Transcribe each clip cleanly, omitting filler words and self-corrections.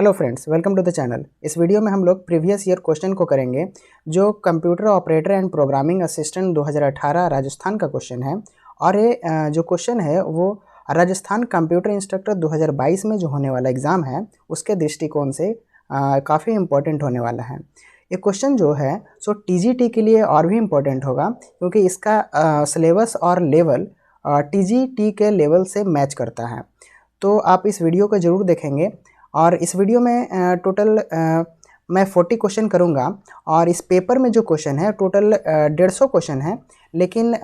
Hello friends, welcome to the channel. इस video में हम लोग प्रीवियस ईयर क्वेश्चन को करेंगे जो computer operator and programming assistant 2018 Rajasthan का क्वेश्चन है। और ये जो क्वेश्चन है वो राजस्थान कंप्यूटर इंस्ट्रक्टर 2022 में जो होने वाला एग्ज़ाम है उसके दृष्टिकोण से काफ़ी इम्पोर्टेंट होने वाला है। ये क्वेश्चन जो है सो टीजीटी के लिए और भी इम्पोर्टेंट होगा क्योंकि इसका सिलेबस और लेवल टीजीटी के लेवल से मैच करता है। तो आप इस वीडियो को ज़रूर देखेंगे। और इस वीडियो में टोटल मैं 40 क्वेश्चन करूंगा और इस पेपर में जो क्वेश्चन है टोटल 150 क्वेश्चन है। लेकिन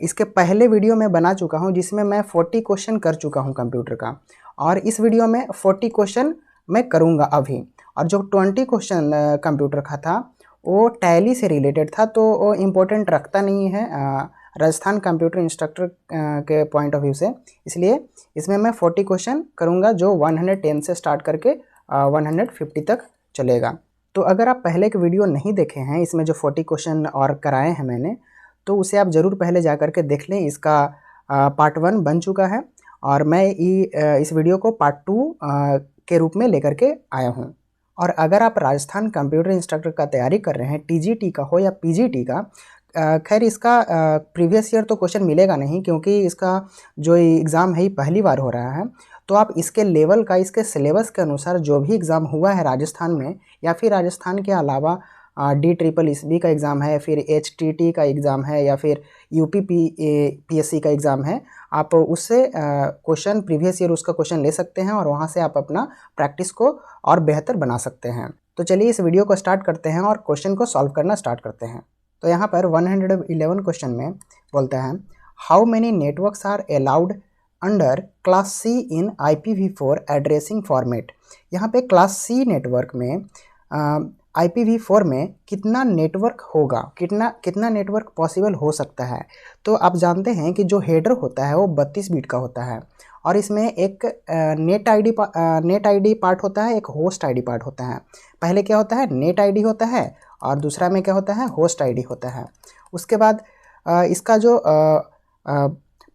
इसके पहले वीडियो में बना चुका हूं जिसमें मैं 40 क्वेश्चन कर चुका हूं कंप्यूटर का, और इस वीडियो में 40 क्वेश्चन मैं करूंगा अभी। और जो 20 क्वेश्चन कंप्यूटर का था वो टैली से रिलेटेड था, तो वो इम्पोर्टेंट रखता नहीं है राजस्थान कंप्यूटर इंस्ट्रक्टर के पॉइंट ऑफ व्यू से। इसलिए इसमें मैं 40 क्वेश्चन करूंगा जो 110 से स्टार्ट करके 150 तक चलेगा। तो अगर आप पहले के वीडियो नहीं देखे हैं इसमें जो 40 क्वेश्चन और कराए हैं मैंने, तो उसे आप ज़रूर पहले जा कर के देख लें। इसका पार्ट 1 बन चुका है और मैं इस वीडियो को पार्ट 2 के रूप में लेकर के आया हूँ। और अगर आप राजस्थान कंप्यूटर इंस्ट्रक्टर का तैयारी कर रहे हैं, टीजीटी का हो या पीजीटी का, खैर इसका प्रीवियस ईयर तो क्वेश्चन मिलेगा नहीं क्योंकि इसका जो एग्ज़ाम है ये पहली बार हो रहा है। तो आप इसके लेवल का, इसके सिलेबस के अनुसार जो भी एग्ज़ाम हुआ है राजस्थान में, या फिर राजस्थान के अलावा DSSB का एग्ज़ाम है, फिर HTT का एग्ज़ाम है, या फिर UPPSC का एग्ज़ाम है, आप उससे क्वेश्चन प्रीवियस ईयर उसका क्वेश्चन ले सकते हैं और वहाँ से आप अपना प्रैक्टिस को और बेहतर बना सकते हैं। तो चलिए इस वीडियो को स्टार्ट करते हैं और क्वेश्चन को सॉल्व करना स्टार्ट करते हैं। तो यहाँ पर 111 क्वेश्चन में बोलता है how many networks are allowed under class C in IPv4 addressing format. यहाँ पे क्लास सी नेटवर्क में IPv4 में कितना नेटवर्क होगा, कितना नेटवर्क पॉसिबल हो सकता है। तो आप जानते हैं कि जो हेडर होता है वो 32 बिट का होता है, और इसमें एक नेट आईडी पार्ट होता है, एक होस्ट आईडी पार्ट होता है। पहले क्या होता है, नेट आईडी होता है, और दूसरा में क्या होता है, होस्ट आईडी होता है। उसके बाद इसका जो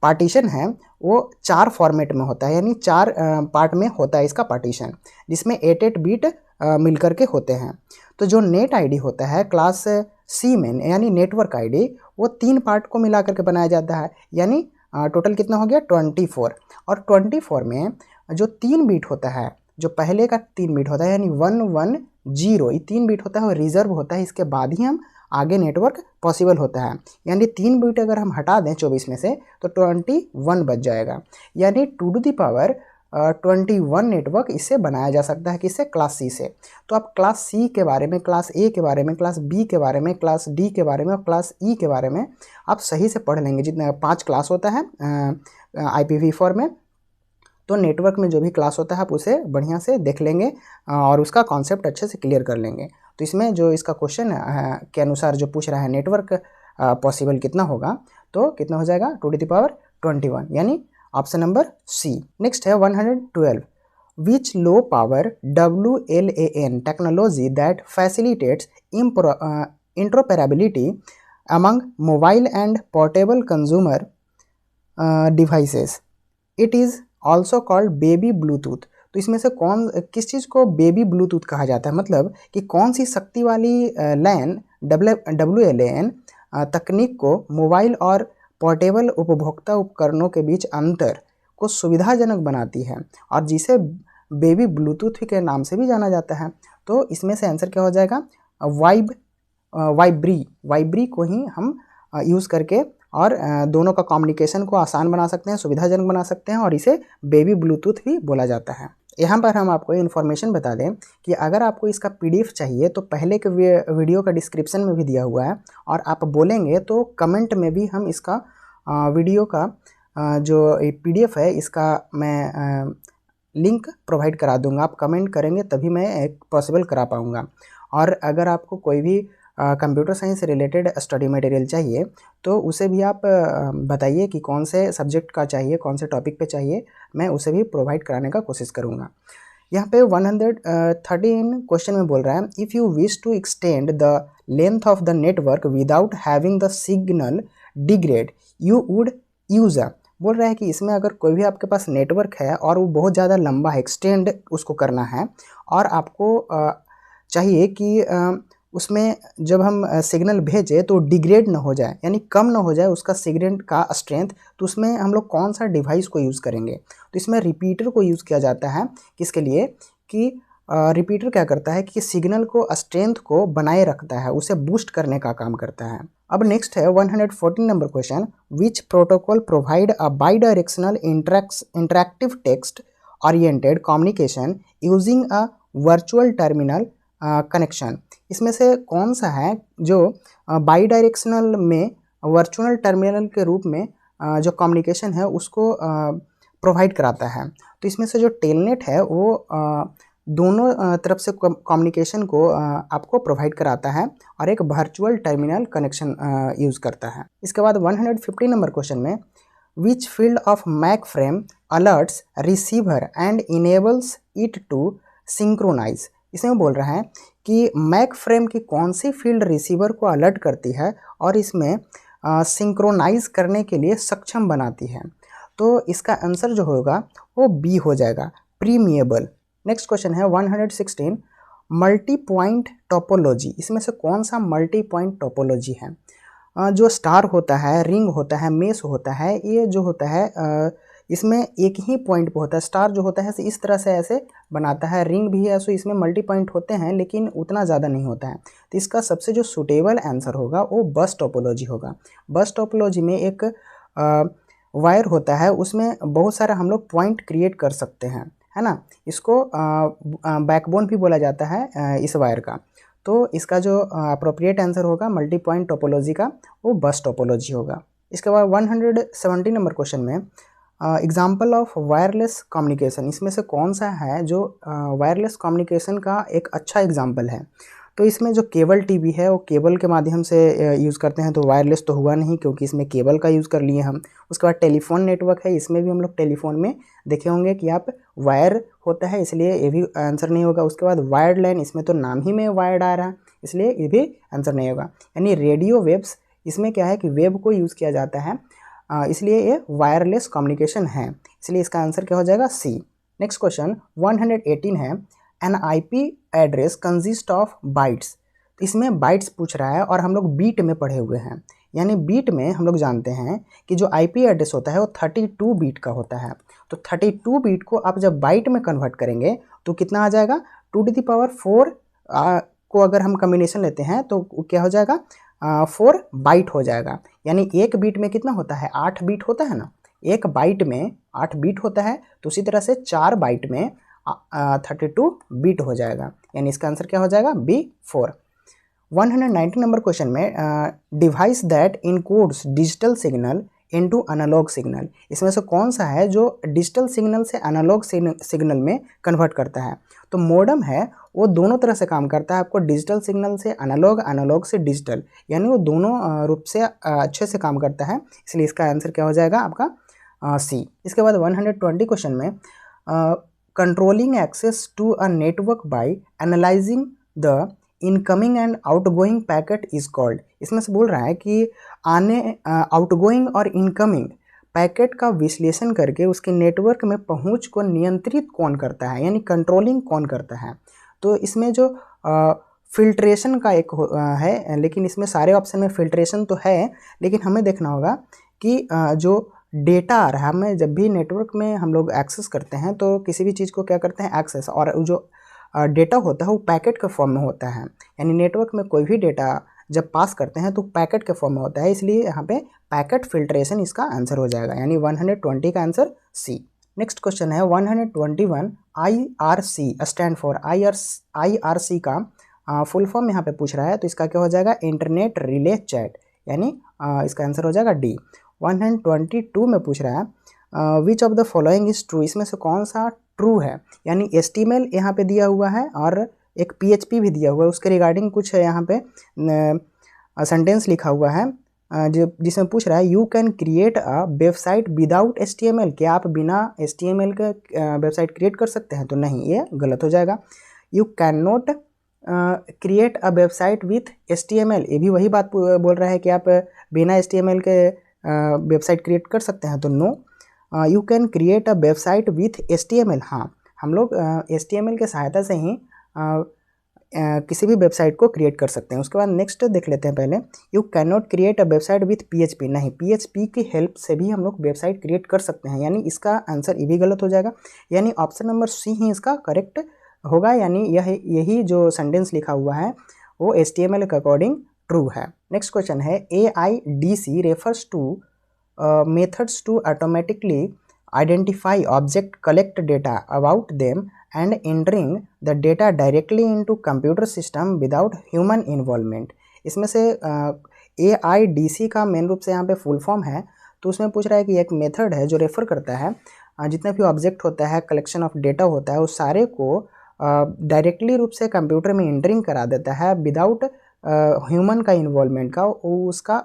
पार्टीशन है वो 4 फॉर्मेट में होता है, यानी 4 पार्ट में होता है इसका पार्टीशन, जिसमें 8 बिट मिलकर के होते हैं। तो जो नेट आईडी होता है क्लास सी में, यानी नेटवर्क आईडी, वो 3 पार्ट को मिला करके बनाया जाता है, यानी टोटल कितना हो गया 24। और 24 में जो 3 बिट होता है, जो पहले का 3 बिट होता है यानी 110, ये 3 बिट होता है और रिजर्व होता है, इसके बाद ही हम आगे नेटवर्क पॉसिबल होता है। यानी 3 बिट अगर हम हटा दें 24 में से तो 21 बच जाएगा, यानी 2 to the power 21 नेटवर्क इससे बनाया जा सकता है। किससे, क्लास सी से। तो आप क्लास सी के बारे में, क्लास ए के बारे में, क्लास बी के बारे में, क्लास डी के बारे में और क्लास ई के बारे में आप सही से पढ़ लेंगे। जितना 5 क्लास होता है IPv4 में, तो नेटवर्क में जो भी क्लास होता है आप उसे बढ़िया से देख लेंगे और उसका कॉन्सेप्ट अच्छे से क्लियर कर लेंगे। तो इसमें जो इसका क्वेश्चन के अनुसार जो पूछ रहा है नेटवर्क पॉसिबल कितना होगा, तो कितना हो जाएगा 2 to the power 21, यानी ऑप्शन नंबर सी। नेक्स्ट है 112, which low power WLAN technology that facilitates interoperability among mobile and portable consumer devices, it is also called baby Bluetooth. तो इसमें से किस चीज़ को बेबी ब्लूटूथ कहा जाता है, मतलब कि कौन सी शक्ति वाली लैन WLAN तकनीक को मोबाइल और पोर्टेबल उपभोक्ता उपकरणों के बीच अंतर को सुविधाजनक बनाती है और जिसे बेबी ब्लूटूथ के नाम से भी जाना जाता है। तो इसमें से आंसर क्या हो जाएगा, वाइब्री को ही हम यूज़ करके और दोनों का कम्युनिकेशन को आसान बना सकते हैं, सुविधाजनक बना सकते हैं, और इसे बेबी ब्लूटूथ भी बोला जाता है। यहाँ पर हम आपको इन्फॉर्मेशन बता दें कि अगर आपको इसका PDF चाहिए तो पहले के वीडियो का डिस्क्रिप्शन में भी दिया हुआ है, और आप बोलेंगे तो कमेंट में भी हम इसका वीडियो का जो PDF है इसका मैं लिंक प्रोवाइड करा दूंगा। आप कमेंट करेंगे तभी मैं एक पॉसिबल करा पाऊँगा। और अगर आपको कोई भी कंप्यूटर साइंस से रिलेटेड स्टडी मटेरियल चाहिए तो उसे भी आप बताइए कि कौन से सब्जेक्ट का चाहिए, कौन से टॉपिक पे चाहिए, मैं उसे भी प्रोवाइड कराने का कोशिश करूँगा। यहाँ पे 113 क्वेश्चन में बोल रहा है, if you wish to extend the length of the network without having the signal degrade you would use बोल रहा है कि इसमें अगर कोई भी आपके पास नेटवर्क है और वो बहुत ज़्यादा लंबा है, एक्सटेंड उसको करना है, और आपको चाहिए कि उसमें जब हम सिग्नल भेजें तो डिग्रेड ना हो जाए, यानी कम ना हो जाए उसका सिग्नल का स्ट्रेंथ, तो उसमें हम लोग कौन सा डिवाइस को यूज़ करेंगे? तो इसमें रिपीटर को यूज़ किया जाता है। किसके लिए? कि रिपीटर क्या करता है कि सिग्नल को स्ट्रेंथ को बनाए रखता है, उसे बूस्ट करने का काम करता है। अब नेक्स्ट है 114 number question, which protocol provide a by directional interactive text oriented communication using a virtual terminal connection? इसमें से कौन सा है जो बाई डायरेक्शनल में वर्चुअल टर्मिनल के रूप में जो कम्युनिकेशन है उसको प्रोवाइड कराता है? तो इसमें से जो टेलनेट है वो दोनों तरफ से कम्युनिकेशन को आपको प्रोवाइड कराता है और एक वर्चुअल टर्मिनल कनेक्शन यूज़ करता है। इसके बाद 150 नंबर क्वेश्चन में, which field of MAC frame alerts receiver and enables it to synchronize? इसमें बोल रहा है कि मैक फ्रेम की कौन सी फील्ड रिसीवर को अलर्ट करती है और इसमें सिंक्रोनाइज करने के लिए सक्षम बनाती है? तो इसका आंसर जो होगा वो बी हो जाएगा, प्रीमिएबल। नेक्स्ट क्वेश्चन है 116, मल्टी पॉइंट टोपोलॉजी। इसमें से कौन सा मल्टी पॉइंट टोपोलॉजी है? जो स्टार होता है, रिंग होता है, मेस होता है, ये जो होता है इसमें एक ही पॉइंट पे होता है। स्टार जो होता है इस तरह से ऐसे बनाता है, रिंग भी है, सो इसमें मल्टी पॉइंट होते हैं लेकिन उतना ज़्यादा नहीं होता है। तो इसका सबसे जो सुटेबल आंसर होगा वो बस टोपोलॉजी होगा। बस टोपोलॉजी में एक वायर होता है, उसमें बहुत सारा हम लोग पॉइंट क्रिएट कर सकते हैं, है ना। इसको बैकबोन भी बोला जाता है इस वायर का। तो इसका जो अप्रोप्रिएट आंसर होगा मल्टी पॉइंट टोपोलॉजी का वो बस टोपोलॉजी होगा। इसके बाद 170 नंबर क्वेश्चन में, एग्जाम्पल ऑफ वायरलेस कम्युनिकेशन। इसमें से कौन सा है जो वायरलेस कम्युनिकेशन का एक अच्छा एग्जाम्पल है? तो इसमें जो केबल टीवी है वो केबल के माध्यम से यूज़ करते हैं, तो वायरलेस तो हुआ नहीं क्योंकि इसमें केबल का यूज़ कर लिए हम। उसके बाद टेलीफोन नेटवर्क है, इसमें भी हम लोग टेलीफोन में देखे होंगे कि आप वायर होता है, इसलिए ये भी आंसर नहीं होगा। उसके बाद वायर्ड लाइन, इसमें तो नाम ही में वायर्ड आ रहा है, इसलिए ये भी आंसर नहीं होगा। यानी रेडियो वेव्स, इसमें क्या है कि वेव को यूज़ किया जाता है, इसलिए ये वायरलेस कम्युनिकेशन है, इसलिए इसका आंसर क्या हो जाएगा? सी। नेक्स्ट क्वेश्चन 118 है, N IP address consist of bytes. इसमें बाइट्स पूछ रहा है और हम लोग बीट में पढ़े हुए हैं, यानी बीट में हम लोग जानते हैं कि जो आईपी एड्रेस होता है वो 32 बीट का होता है। तो 32 बीट को आप जब बाइट में कन्वर्ट करेंगे तो कितना आ जाएगा? 2⁴ को अगर हम कम्बिनेशन लेते हैं तो क्या हो जाएगा? 4 बाइट हो जाएगा। यानी एक बीट में कितना होता है? 8 बीट होता है ना। एक बाइट में 8 बीट होता है, तो उसी तरह से 4 बाइट में 32 बीट हो जाएगा। यानी इसका आंसर क्या हो जाएगा? बी 4। 190 नंबर क्वेश्चन में, device that encodes digital signal into analog signal. इसमें से कौन सा है जो डिजिटल सिग्नल से एनालॉग सिग्नल में कन्वर्ट करता है? तो मोडम है, वो दोनों तरह से काम करता है, आपको डिजिटल सिग्नल से एनालॉग, एनालॉग से डिजिटल, यानी वो दोनों रूप से अच्छे से काम करता है, इसलिए इसका आंसर क्या हो जाएगा आपका? सी। इसके बाद 120 क्वेश्चन में, controlling access to a network by analysing the incoming and outgoing packet is called. इसमें से बोल रहा है कि आउटगोइंग और इनकमिंग पैकेट का विश्लेषण करके उसके नेटवर्क में पहुंच को नियंत्रित कौन करता है, यानी कंट्रोलिंग कौन करता है? तो इसमें जो फिल्ट्रेशन का एक है, लेकिन इसमें सारे ऑप्शन में फिल्ट्रेशन तो है, लेकिन हमें देखना होगा कि जो डेटा आ रहा है, हमें जब भी नेटवर्क में हम लोग एक्सेस करते हैं तो किसी भी चीज़ को क्या करते हैं? एक्सेस, और जो डेटा होता है वो पैकेट के फॉर्म में होता है, यानी नेटवर्क में कोई भी डेटा जब पास करते हैं तो पैकेट के फॉर्म में होता है, इसलिए यहाँ पे पैकेट फिल्ट्रेशन इसका आंसर हो जाएगा, यानी 120 का आंसर सी। नेक्स्ट क्वेश्चन है 121, IRC स्टैंड फॉर IRC का फुल फॉर्म यहाँ पे पूछ रहा है, तो इसका क्या हो जाएगा? इंटरनेट रिले चैट, यानी इसका आंसर हो जाएगा डी। 122 में पूछ रहा है, विच of the following is true. इसमें से कौन सा ट्रू है? यानी HTML यहाँ पे दिया हुआ है और एक PHP भी दिया हुआ है, उसके रिगार्डिंग कुछ यहाँ पे सेंटेंस लिखा हुआ है जो जिसमें पूछ रहा है, you can create a website without HTML। क्या आप बिना HTML के वेबसाइट क्रिएट कर सकते हैं? तो नहीं, ये गलत हो जाएगा। You can not create a website with HTML, ये भी वही बात बोल रहा है कि आप बिना HTML के वेबसाइट क्रिएट कर सकते हैं, तो no. You can create a website with HTML। हाँ, हम लोग HTML के सहायता से ही किसी भी वेबसाइट को क्रिएट कर सकते हैं। उसके बाद नेक्स्ट देख लेते हैं पहले, you can not create a website with PHP। नहीं, PHP की हेल्प से भी हम लोग वेबसाइट क्रिएट कर सकते हैं, यानी इसका आंसर ये भी गलत हो जाएगा, यानी ऑप्शन नंबर सी ही इसका करेक्ट होगा, यानी यही जो सेंटेंस लिखा हुआ है वो HTML के अकॉर्डिंग ट्रू है। नेक्स्ट क्वेश्चन है, AIDC refers to methods to automatically identify object, collect data about them and entering the data directly into computer system without human involvement। इसमें से AIDC का मेन रूप से यहाँ पे फुल फॉर्म है, तो उसमें पूछ रहा है कि एक मेथड है जो रेफर करता है जितना भी ऑब्जेक्ट होता है, कलेक्शन ऑफ डेटा होता है, उस सारे को डायरेक्टली रूप से कंप्यूटर में एंटरिंग करा देता है विदाउट ह्यूमन का इन्वॉल्वमेंट का। उसका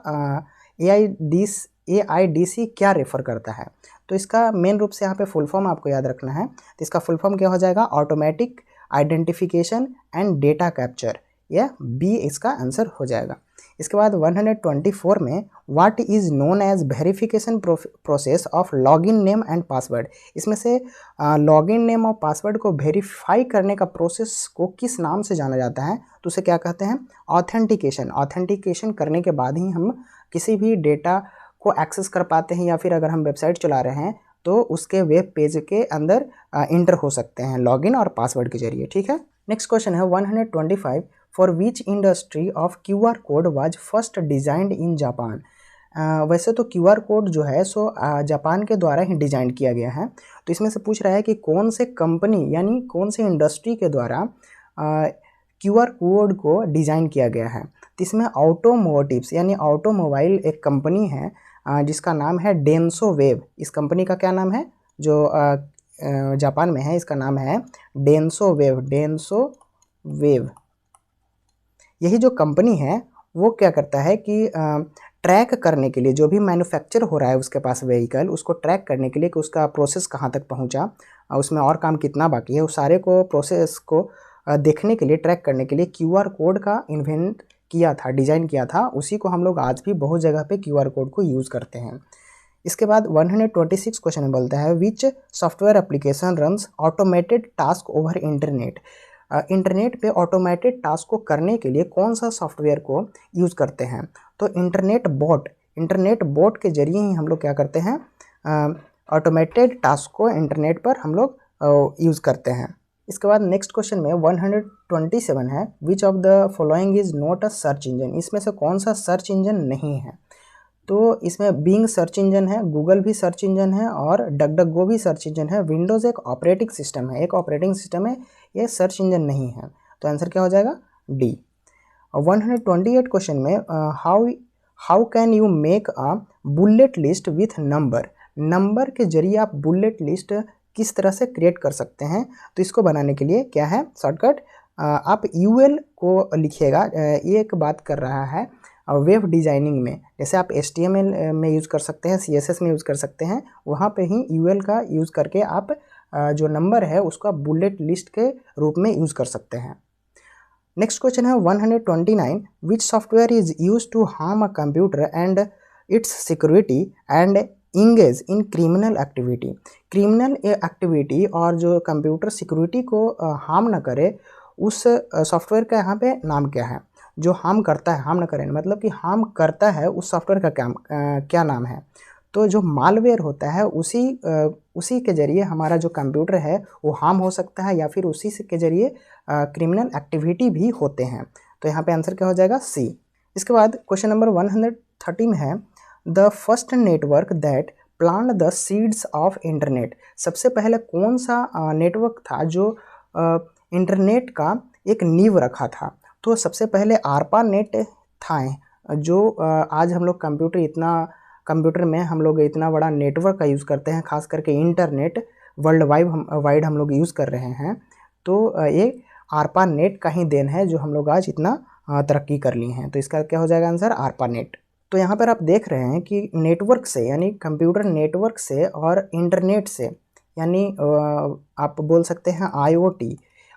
AIDC क्या रेफर करता है, तो इसका मेन रूप से यहाँ पे फुल फॉर्म आपको याद रखना है। तो इसका फुल फॉर्म क्या हो जाएगा, automatic identification and data capture, यह बी इसका आंसर हो जाएगा। इसके बाद 124 में what is known as verification process of login name and password. इसमें से लॉगिन नेम और पासवर्ड को वेरीफाई करने का प्रोसेस को किस नाम से जाना जाता है, तो उसे क्या कहते हैं, ऑथेंटिकेशन। ऑथेंटिकेशन करने के बाद ही हम किसी भी डेटा को एक्सेस कर पाते हैं, या फिर अगर हम वेबसाइट चला रहे हैं तो उसके वेब पेज के अंदर इंटर हो सकते हैं लॉगिन और पासवर्ड के जरिए। ठीक है। नेक्स्ट क्वेश्चन है 125, for which industry of QR code was first designed in Japan. वैसे तो QR कोड जो है सो जापान के द्वारा ही डिजाइन किया गया है, तो इसमें से पूछ रहा है कि कौन से कंपनी यानी कौन से इंडस्ट्री के द्वारा QR कोड को डिज़ाइन किया गया है। तो इसमें ऑटोमोटिव्स यानी ऑटोमोबाइल एक कंपनी है जिसका नाम है डेंसो वेव। इस कंपनी का क्या नाम है, जो जापान में है, इसका नाम है डेंसो वेव। डेंसो वेव यही जो कंपनी है वो क्या करता है कि ट्रैक करने के लिए जो भी मैन्युफैक्चर हो रहा है उसके पास व्हीकल, उसको ट्रैक करने के लिए कि उसका प्रोसेस कहाँ तक पहुँचा, उसमें और काम कितना बाकी है, उस सारे को प्रोसेस को देखने के लिए, ट्रैक करने के लिए QR कोड का इन्वेंट किया था, डिज़ाइन किया था। उसी को हम लोग आज भी बहुत जगह पे QR कोड को यूज़ करते हैं। इसके बाद 126 क्वेश्चन में बोलता है विच software application runs automated task over internet. Internet पे ऑटोमेटेड टास्क को करने के लिए कौन सा सॉफ्टवेयर को यूज़ करते हैं, तो इंटरनेट बोट के जरिए ही हम लोग क्या करते हैं, ऑटोमेटेड टास्क को इंटरनेट पर हम लोग यूज़ करते हैं। इसके बाद नेक्स्ट क्वेश्चन में 127 है, विच of the following is not a search engine. इसमें से कौन सा सर्च इंजन नहीं है, तो इसमें बिंग सर्च इंजन है, गूगल भी सर्च इंजन है और डकडकगो भी सर्च इंजन है। विंडोज़ एक ऑपरेटिंग सिस्टम है, ये सर्च इंजन नहीं है, तो आंसर क्या हो जाएगा, डी। 128 क्वेश्चन में how can you make a bullet list with number के जरिए आप बुलेट लिस्ट किस तरह से क्रिएट कर सकते हैं, तो इसको बनाने के लिए क्या है शॉर्टकट, आप UL को लिखिएगा। ये एक बात कर रहा है वेब डिज़ाइनिंग में, जैसे आप HTML में यूज़ कर सकते हैं, CSS में यूज़ कर सकते हैं, वहाँ पे ही UL का यूज़ करके आप जो नंबर है उसका बुलेट लिस्ट के रूप में यूज़ कर सकते हैं। नेक्स्ट क्वेश्चन है 129, which software is use to harm a computer and its security and engage in criminal activity और जो कंप्यूटर सिक्योरिटी को हार्म ना करे, उस सॉफ्टवेयर का यहाँ पे नाम क्या है, जो हार्म करता है, हार्म ना करे मतलब कि हार्म करता है, उस सॉफ्टवेयर का क्या नाम है, तो जो मालवेयर होता है उसी के जरिए हमारा जो कंप्यूटर है वो हार्म हो सकता है, या फिर उसी के जरिए क्रिमिनल एक्टिविटी भी होते हैं, तो यहाँ पे आंसर क्या हो जाएगा, सी। इसके बाद क्वेश्चन नंबर 130 में है, the first network that plant the seeds of internet. सबसे पहले कौन सा नेटवर्क था जो इंटरनेट का एक नींव रखा था, तो सबसे पहले ARPANET था, जो आज हम लोग कंप्यूटर में हम लोग इतना बड़ा नेटवर्क का यूज़ करते हैं, खास करके इंटरनेट वर्ल्ड वाइड हम लोग यूज़ कर रहे हैं, तो ये ARPANET का ही देन है जो हम लोग आज इतना तरक्की कर लिए हैं, तो इसका क्या हो जाएगा आंसर, ARPANET। तो यहाँ पर आप देख रहे हैं कि नेटवर्क से यानी कंप्यूटर नेटवर्क से और इंटरनेट से यानी आप बोल सकते हैं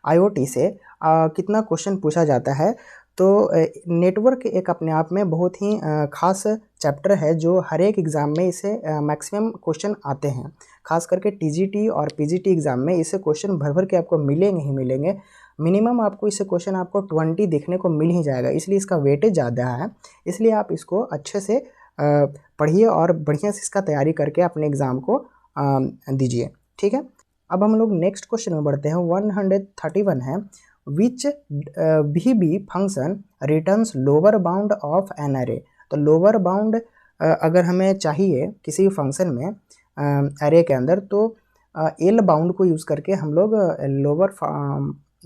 IoT से कितना क्वेश्चन पूछा जाता है। तो नेटवर्क एक अपने आप में बहुत ही ख़ास चैप्टर है जो हर एक एग्ज़ाम में इसे मैक्सिमम क्वेश्चन आते हैं। खास करके टीजीटी और पीजीटी एग्ज़ाम में इसे क्वेश्चन भर भर के आपको मिलेंगे ही मिलेंगे। मिनिमम आपको इससे क्वेश्चन आपको 20 देखने को मिल ही जाएगा, इसलिए इसका वेटेज ज़्यादा है। इसलिए आप इसको अच्छे से पढ़िए और बढ़िया से इसका तैयारी करके अपने एग्ज़ाम को दीजिए। ठीक है, अब हम लोग नेक्स्ट क्वेश्चन में बढ़ते हैं। 131 है, which we function returns lower bound of an array. तो लोअर बाउंड अगर हमें चाहिए किसी फंक्शन में अरे के अंदर, तो एल बाउंड को यूज़ करके हम लोग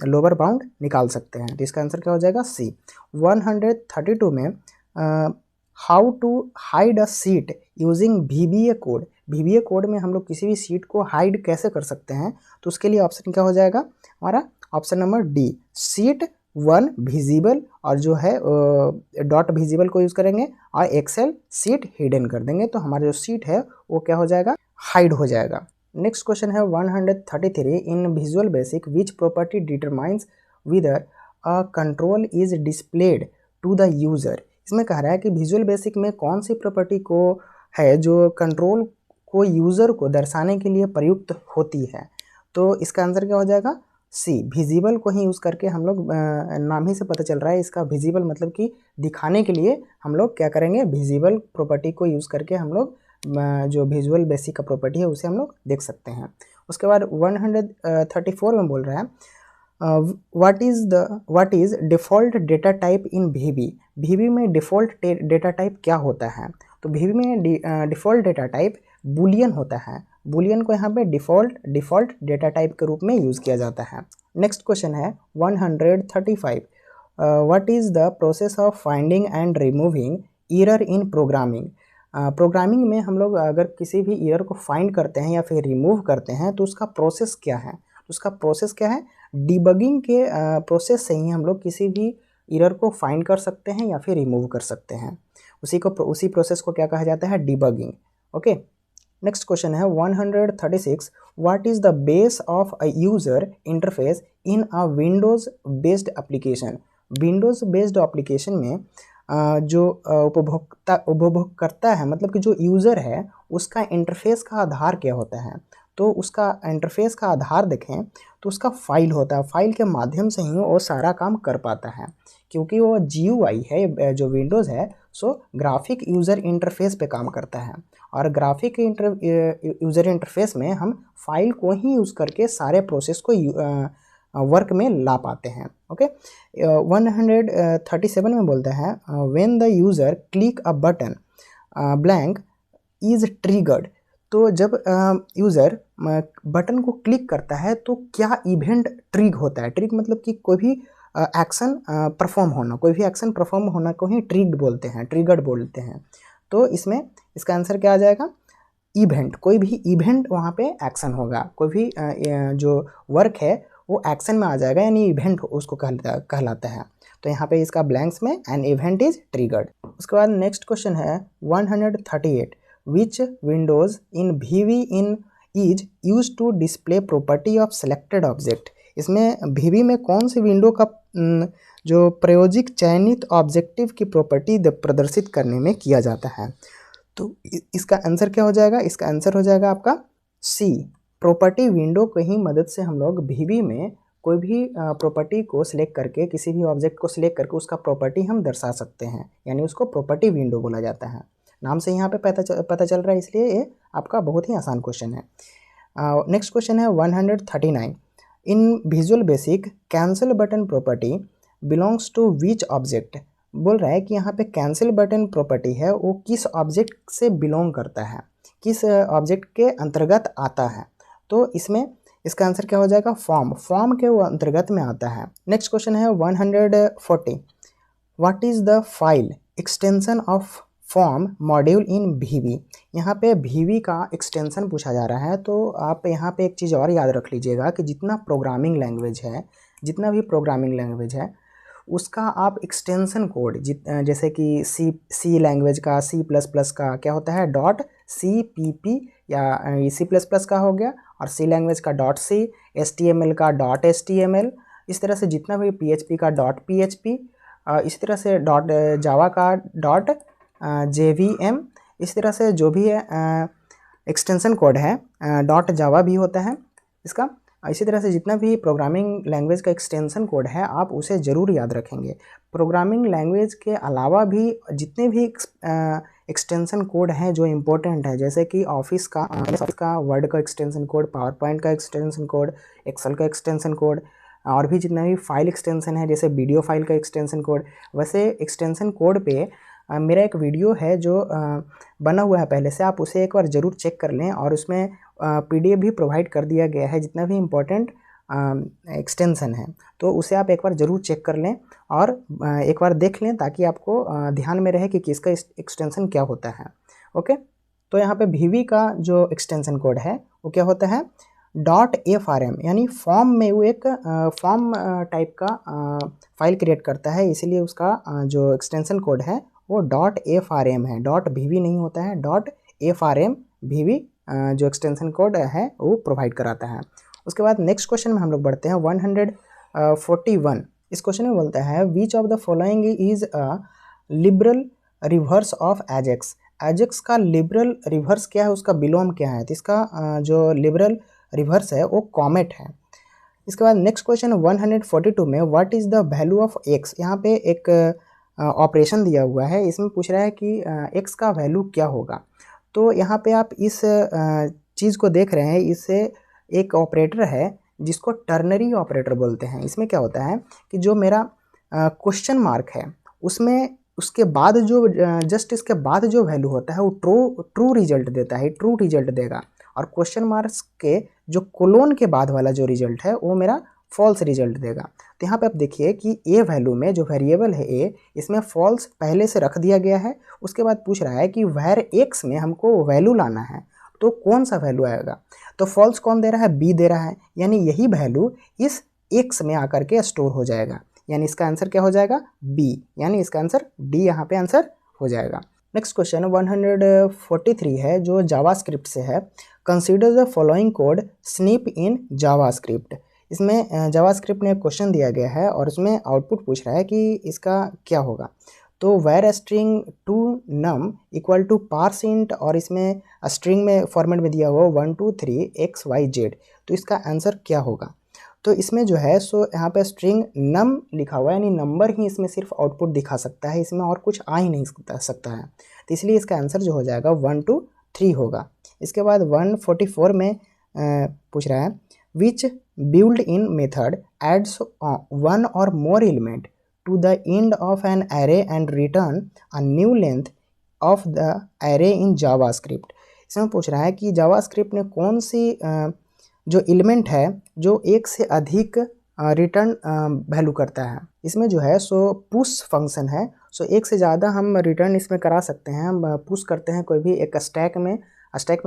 लोअर बाउंड निकाल सकते हैं। तो इसका आंसर क्या हो जाएगा? सी। 132 में how to hide a sheet using VBA code. VBA code में हम लोग किसी भी सीट को हाइड कैसे कर सकते हैं, तो उसके लिए ऑप्शन क्या हो जाएगा हमारा? Option number D, seat 1 visible, और जो है डॉट विजिबल को यूज़ करेंगे, और एक्सेल सीट हिडन कर देंगे, तो हमारा जो सीट है वो क्या हो जाएगा? हाइड हो जाएगा। नेक्स्ट क्वेश्चन है 133, in visual Basic which property determines whether a control is displayed to the user. इसमें कह रहा है कि विजुअल बेसिक में कौन सी प्रॉपर्टी को है जो कंट्रोल को यूज़र को दर्शाने के लिए प्रयुक्त होती है। तो इसका आंसर क्या हो जाएगा? सी, विजिबल को ही यूज़ करके हम लोग, नाम ही से पता चल रहा है इसका विजिबल मतलब कि दिखाने के लिए हम लोग क्या करेंगे? विजिबल प्रॉपर्टी को यूज़ करके हम लोग जो विजुअल बेसिक का प्रॉपर्टी है उसे हम लोग देख सकते हैं। उसके बाद 134 में बोल रहा है, what is default data type in VB। VB में डिफ़ॉल्ट डेटा टाइप क्या होता है? तो VB में डिफ़ॉल्ट डेटा टाइप बूलियन होता है। बूलियन को यहाँ पे डिफ़ॉल्ट डेटा टाइप के रूप में यूज़ किया जाता है। नेक्स्ट क्वेश्चन है 135, what is the process of finding and removing error in programming. Programming में हम लोग अगर किसी भी एरर को फाइंड करते हैं या फिर रिमूव करते हैं तो उसका प्रोसेस क्या है? उसका प्रोसेस क्या है? डिबगिंग के प्रोसेस से ही हम लोग किसी भी एरर को फाइंड कर सकते हैं या फिर रिमूव कर सकते हैं। उसी प्रोसेस को क्या कहा जाता है? डिबगिंग। ओके, नेक्स्ट क्वेश्चन है 136, what is the base of a user interface in a Windows based application. Windows based application में जो उपभोक्ता है, मतलब कि जो यूज़र है, उसका इंटरफेस का आधार क्या होता है? तो उसका इंटरफेस का आधार देखें तो उसका फाइल होता है। फाइल के माध्यम से ही वो सारा काम कर पाता है, क्योंकि वो GUI है जो विंडोज़ है, सो ग्राफिक यूज़र इंटरफेस पे काम करता है। और ग्राफिक यूज़र इंटरफेस में हम फाइल को ही यूज़ करके सारे प्रोसेस को वर्क में ला पाते हैं। ओके, 137 में बोलता है, when the user click a button blank is triggered. तो जब यूज़र बटन को क्लिक करता है तो क्या इवेंट ट्रिग होता है? ट्रिग मतलब कि कोई भी एक्शन परफॉर्म होना, कोई भी एक्शन परफॉर्म होना को ही ट्रिग्ड बोलते हैं, ट्रिगर्ड बोलते हैं। तो इसमें इसका आंसर क्या आ जाएगा? इवेंट। कोई भी इवेंट वहाँ पे एक्शन होगा, कोई भी जो वर्क है वो एक्शन में आ जाएगा, यानी इवेंट उसको कहलाता है। तो यहाँ पे इसका ब्लैंक्स में एन इवेंट इज ट्रिगर्ड। उसके बाद नेक्स्ट क्वेश्चन है 138, which windows in VB in is use to display property of selected object. इसमें VB में कौन सी विंडो का जो प्रयोजिक चयनित ऑब्जेक्टिव की प्रॉपर्टी प्रदर्शित करने में किया जाता है? तो इसका आंसर क्या हो जाएगा? इसका आंसर हो जाएगा आपका सी, प्रॉपर्टी विंडो की ही मदद से हम लोग VB में कोई भी प्रॉपर्टी को सिलेक्ट करके, किसी भी ऑब्जेक्ट को सिलेक्ट करके उसका प्रॉपर्टी हम दर्शा सकते हैं, यानी उसको प्रॉपर्टी विंडो बोला जाता है। नाम से यहाँ पे पता चल रहा है, इसलिए ये आपका बहुत ही आसान क्वेश्चन है। नेक्स्ट क्वेश्चन है 139, in visual basic cancel button property belongs to which object. बोल रहा है कि यहाँ पे कैंसिल बटन प्रॉपर्टी है वो किस ऑब्जेक्ट से बिलोंग करता है, किस ऑब्जेक्ट के अंतर्गत आता है। तो इसमें इसका आंसर क्या हो जाएगा? फॉर्म के वो अंतर्गत में आता है। नेक्स्ट क्वेश्चन है 140, what is the file extension of form module in VB। यहाँ पे VB का एक्सटेंशन पूछा जा रहा है। तो आप यहाँ पे एक चीज़ और याद रख लीजिएगा कि जितना भी प्रोग्रामिंग लैंग्वेज है उसका आप एक्सटेंशन कोड जैसे कि सी लैंग्वेज का, C++ का क्या होता है? .cpp, या C++ का हो गया, और C लैंग्वेज का .c, HTML का .html, इस तरह से जितना भी PHP का .php, इसी तरह से डॉट जावा का डॉट JVM, इस तरह से जो भी है एक्सटेंशन कोड है डॉट जावा भी होता है इसका। इसी तरह से जितना भी प्रोग्रामिंग लैंग्वेज का एक्सटेंशन कोड है आप उसे ज़रूर याद रखेंगे। प्रोग्रामिंग लैंग्वेज के अलावा भी जितने भी एक्सटेंशन कोड हैं जो इम्पोर्टेंट है, जैसे कि ऑफिस का वर्ड का एक्सटेंशन कोड, पावर पॉइंट का एक्सटेंशन कोड, एक्सेल का एक्सटेंशन कोड, और भी जितना भी फाइल एक्सटेंशन है जैसे वीडियो फाइल का एक्सटेंशन कोड। वैसे एक्सटेंशन कोड पे मेरा एक वीडियो है जो बना हुआ है पहले से, आप उसे एक बार ज़रूर चेक कर लें, और उसमें PDF भी प्रोवाइड कर दिया गया है जितना भी इम्पोर्टेंट एक्सटेंशन है, तो उसे आप एक बार ज़रूर चेक कर लें और एक बार देख लें ताकि आपको ध्यान में रहे कि किसका एक्सटेंशन क्या होता है। ओके, तो यहाँ पे VB का जो एक्सटेंशन कोड है वो क्या होता है, .FRM, यानी फॉर्म में वो एक फॉर्म टाइप का फाइल क्रिएट करता है, इसीलिए उसका जो एक्सटेंशन कोड है वो .FRM है, .VB नहीं होता है, .FRM VB जो एक्सटेंशन कोड है वो प्रोवाइड कराता है। उसके बाद नेक्स्ट क्वेश्चन में हम लोग बढ़ते हैं 141। इस क्वेश्चन में बोलता है विच of the following is a liberal reverse of Ajax. Ajax का लिबरल रिवर्स क्या है, उसका बिलोम क्या है, तो इसका जो लिबरल रिवर्स है वो कॉमेट है। इसके बाद नेक्स्ट क्वेश्चन 142 में what is the value of x. यहाँ पे एक ऑपरेशन दिया हुआ है, इसमें पूछ रहा है कि एक्स का वैल्यू क्या होगा। तो यहाँ पे आप इस चीज़ को देख रहे हैं, इससे एक ऑपरेटर है जिसको टर्नरी ऑपरेटर बोलते हैं। इसमें क्या होता है कि जो मेरा क्वेश्चन मार्क है उसमें उसके बाद जो जस्ट इसके बाद जो वैल्यू होता है वो ट्रू रिजल्ट देता है, ट्रू रिजल्ट देगा, और क्वेश्चन मार्क्स के जो कोलोन के बाद वाला जो रिजल्ट है वो मेरा फॉल्स रिजल्ट देगा। तो यहाँ पे आप देखिए कि ए वैल्यू में जो वेरिएबल है ए, इसमें फॉल्स पहले से रख दिया गया है। उसके बाद पूछ रहा है कि वेर एक्स में हमको वैल्यू लाना है, तो कौन सा वैल्यू आएगा, तो फॉल्स कौन दे रहा है, बी दे रहा है, यानी यही वैल्यू इस एक्स में आकर के स्टोर हो जाएगा, यानी इसका आंसर क्या हो जाएगा, बी, यानी इसका आंसर डी यहाँ पे आंसर हो जाएगा। नेक्स्ट क्वेश्चन 143 है जो जावास्क्रिप्ट से है। Consider the following code snip in JavaScript. इसमें जावास्क्रिप्ट ने क्वेश्चन दिया गया है और उसमें आउटपुट पूछ रहा है कि इसका क्या होगा। तो var string to num equal to parse int, और इसमें स्ट्रिंग में फॉर्मेट में दिया हुआ 1 2 3 XYZ, तो इसका आंसर क्या होगा। तो इसमें जो है सो यहाँ पे स्ट्रिंग नम लिखा हुआ है, यानी नंबर ही इसमें सिर्फ आउटपुट दिखा सकता है, इसमें और कुछ आ ही नहीं सकता है, तो इसलिए इसका आंसर जो हो जाएगा 1 2 3 होगा। इसके बाद 144 में पूछ रहा है which build in method adds one or more element to the end of an array and return a new length of the array in JavaScript. इसमें पूछ रहा है कि जावास्क्रिप्ट ने कौन सी जो एलिमेंट है जो एक से अधिक रिटर्न वैल्यू करता है। इसमें जो है सो पुश फंक्शन है, सो एक से ज़्यादा हम रिटर्न इसमें करा सकते हैं। हम पुश करते हैं कोई भी एक स्टैक में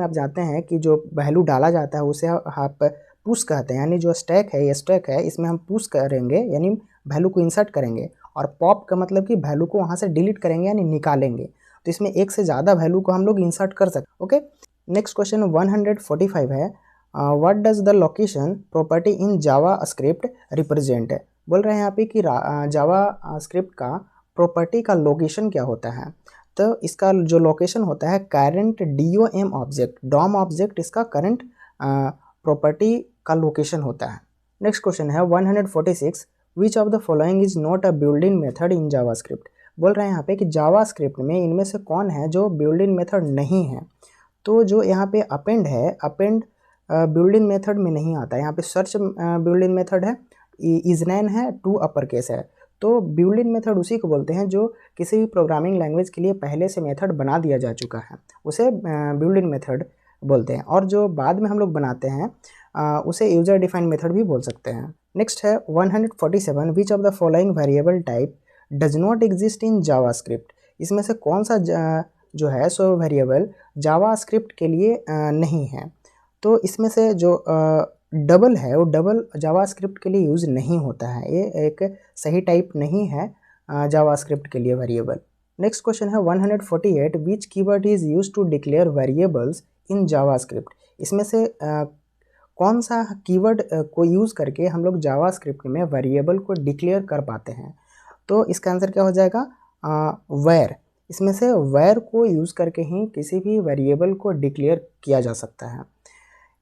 आप जाते हैं कि जो वैल्यू डाला जाता है उसे आप पुश कहते हैं, यानी जो स्टैक है ये स्टैक है, इसमें हम पुश करेंगे यानी वैल्यू को इंसर्ट करेंगे, और पॉप का मतलब कि वैल्यू को वहाँ से डिलीट करेंगे यानी निकालेंगे। तो इसमें एक से ज़्यादा वैल्यू को हम लोग इंसर्ट कर सकते। ओके, नेक्स्ट क्वेश्चन 145 है what does the location property in JavaScript represent. बोल रहे हैं यहाँ पे कि जावा स्क्रिप्ट का प्रॉपर्टी का लोकेशन क्या होता है। तो इसका जो लोकेशन होता है current DOM object, DOM object इसका करंट प्रॉपर्टी का लोकेशन होता है। नेक्स्ट क्वेश्चन है 146 which of the following is not a building method in JavaScript. बोल रहे हैं यहाँ पे कि जावास्क्रिप्ट में इनमें से कौन है जो बिल्डिंग मेथड नहीं है। तो जो यहाँ पे अपेंड है, अपेंड बिल्डिंग मेथड में नहीं आता है। यहाँ पे सर्च बिल्डिंग मेथड है, इजनैन है, टू अपर केस है। तो बिल्डिंग मेथड उसी को बोलते हैं जो किसी भी प्रोग्रामिंग लैंग्वेज के लिए पहले से मेथड बना दिया जा चुका है, उसे बिल्डिंग मेथड बोलते हैं। और जो बाद में हम लोग बनाते हैं उसे यूजर डिफाइंड मेथड भी बोल सकते हैं। नेक्स्ट है 147 विच of the following variable type does not exist in JavaScript. इसमें से कौन सा जो है सो वेरिएबल जावास्क्रिप्ट के लिए नहीं है। तो इसमें से जो डबल है वो डबल जावास्क्रिप्ट के लिए यूज़ नहीं होता है, ये एक सही टाइप नहीं है जावास्क्रिप्ट के लिए वेरिएबल। नेक्स्ट क्वेश्चन है 148 which keyword is use to declare variables in JavaScript. इसमें से कौन सा कीवर्ड को यूज़ करके हम लोग जावास्क्रिप्ट में वेरिएबल को डिक्लेयर कर पाते हैं। तो इसका आंसर क्या हो जाएगा, वेयर। इसमें से वेयर को यूज़ करके ही किसी भी वेरिएबल को डिक्लेयर किया जा सकता है।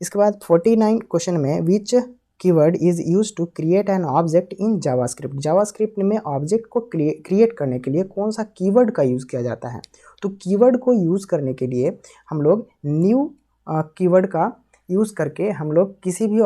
इसके बाद 49 क्वेश्चन में which keyword is use to create an object in JavaScript. JavaScript में ऑब्जेक्ट को क्रिएट करने के लिए कौन सा कीवर्ड का यूज़ किया जाता है। तो कीवर्ड को यूज़ करने के लिए हम लोग न्यू कीवर्ड का यूज़ करके हम लोग किसी भी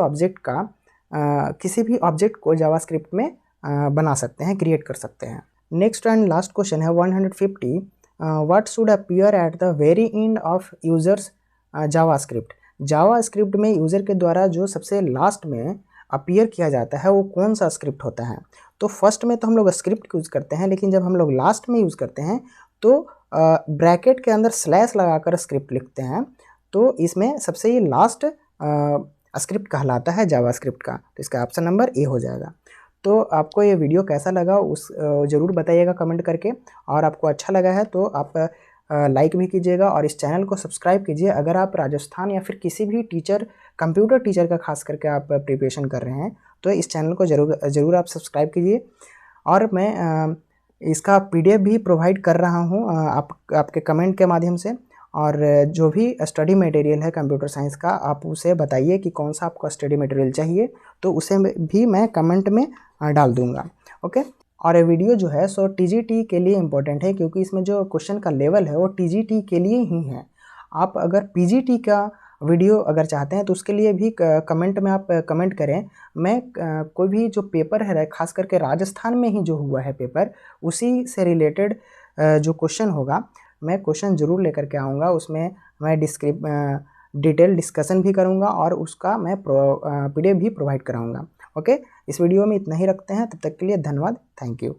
ऑब्जेक्ट को जावास्क्रिप्ट में बना सकते हैं, क्रिएट कर सकते हैं। नेक्स्ट एंड लास्ट क्वेश्चन है 150, what should appear at the very end of users JavaScript. JavaScript में यूज़र के द्वारा जो सबसे लास्ट में अपीयर किया जाता है वो कौन सा स्क्रिप्ट होता है। तो फर्स्ट में तो हम लोग स्क्रिप्ट यूज़ करते हैं, लेकिन जब हम लोग लास्ट में यूज़ करते हैं तो ब्रैकेट के अंदर स्लैश लगाकर स्क्रिप्ट लिखते हैं। तो इसमें सबसे ही लास्ट स्क्रिप्ट कहलाता है जावास्क्रिप्ट का। तो इसका ऑप्शन नंबर ए हो जाएगा। तो आपको ये वीडियो कैसा लगा उस ज़रूर बताइएगा कमेंट करके, और आपको अच्छा लगा है तो आप लाइक भी कीजिएगा और इस चैनल को सब्सक्राइब कीजिए। अगर आप राजस्थान या फिर किसी भी कंप्यूटर टीचर का खास करके आप प्रिपरेशन कर रहे हैं तो इस चैनल को ज़रूर आप सब्सक्राइब कीजिए। और मैं इसका PDF भी प्रोवाइड कर रहा हूँ आपके कमेंट के माध्यम से। और जो भी स्टडी मटेरियल है कंप्यूटर साइंस का, आप उसे बताइए कि कौन सा आपको स्टडी मटेरियल चाहिए, तो उसे भी मैं कमेंट में डाल दूँगा। ओके। और ये वीडियो जो है सो TGT के लिए इम्पोर्टेंट है, क्योंकि इसमें जो क्वेश्चन का लेवल है वो TGT के लिए ही है। आप अगर PGT का वीडियो अगर चाहते हैं तो उसके लिए भी कमेंट में आप कमेंट करें। मैं कोई भी जो पेपर है खास करके राजस्थान में ही जो हुआ है पेपर, उसी से रिलेटेड जो क्वेश्चन होगा मैं क्वेश्चन ज़रूर लेकर के आऊँगा। उसमें मैं डिटेल डिस्कशन भी करूँगा और उसका मैं PDF भी प्रोवाइड कराऊँगा। ओके। इस वीडियो में इतना ही रखते हैं, तब तक के लिए धन्यवाद, थैंक यू।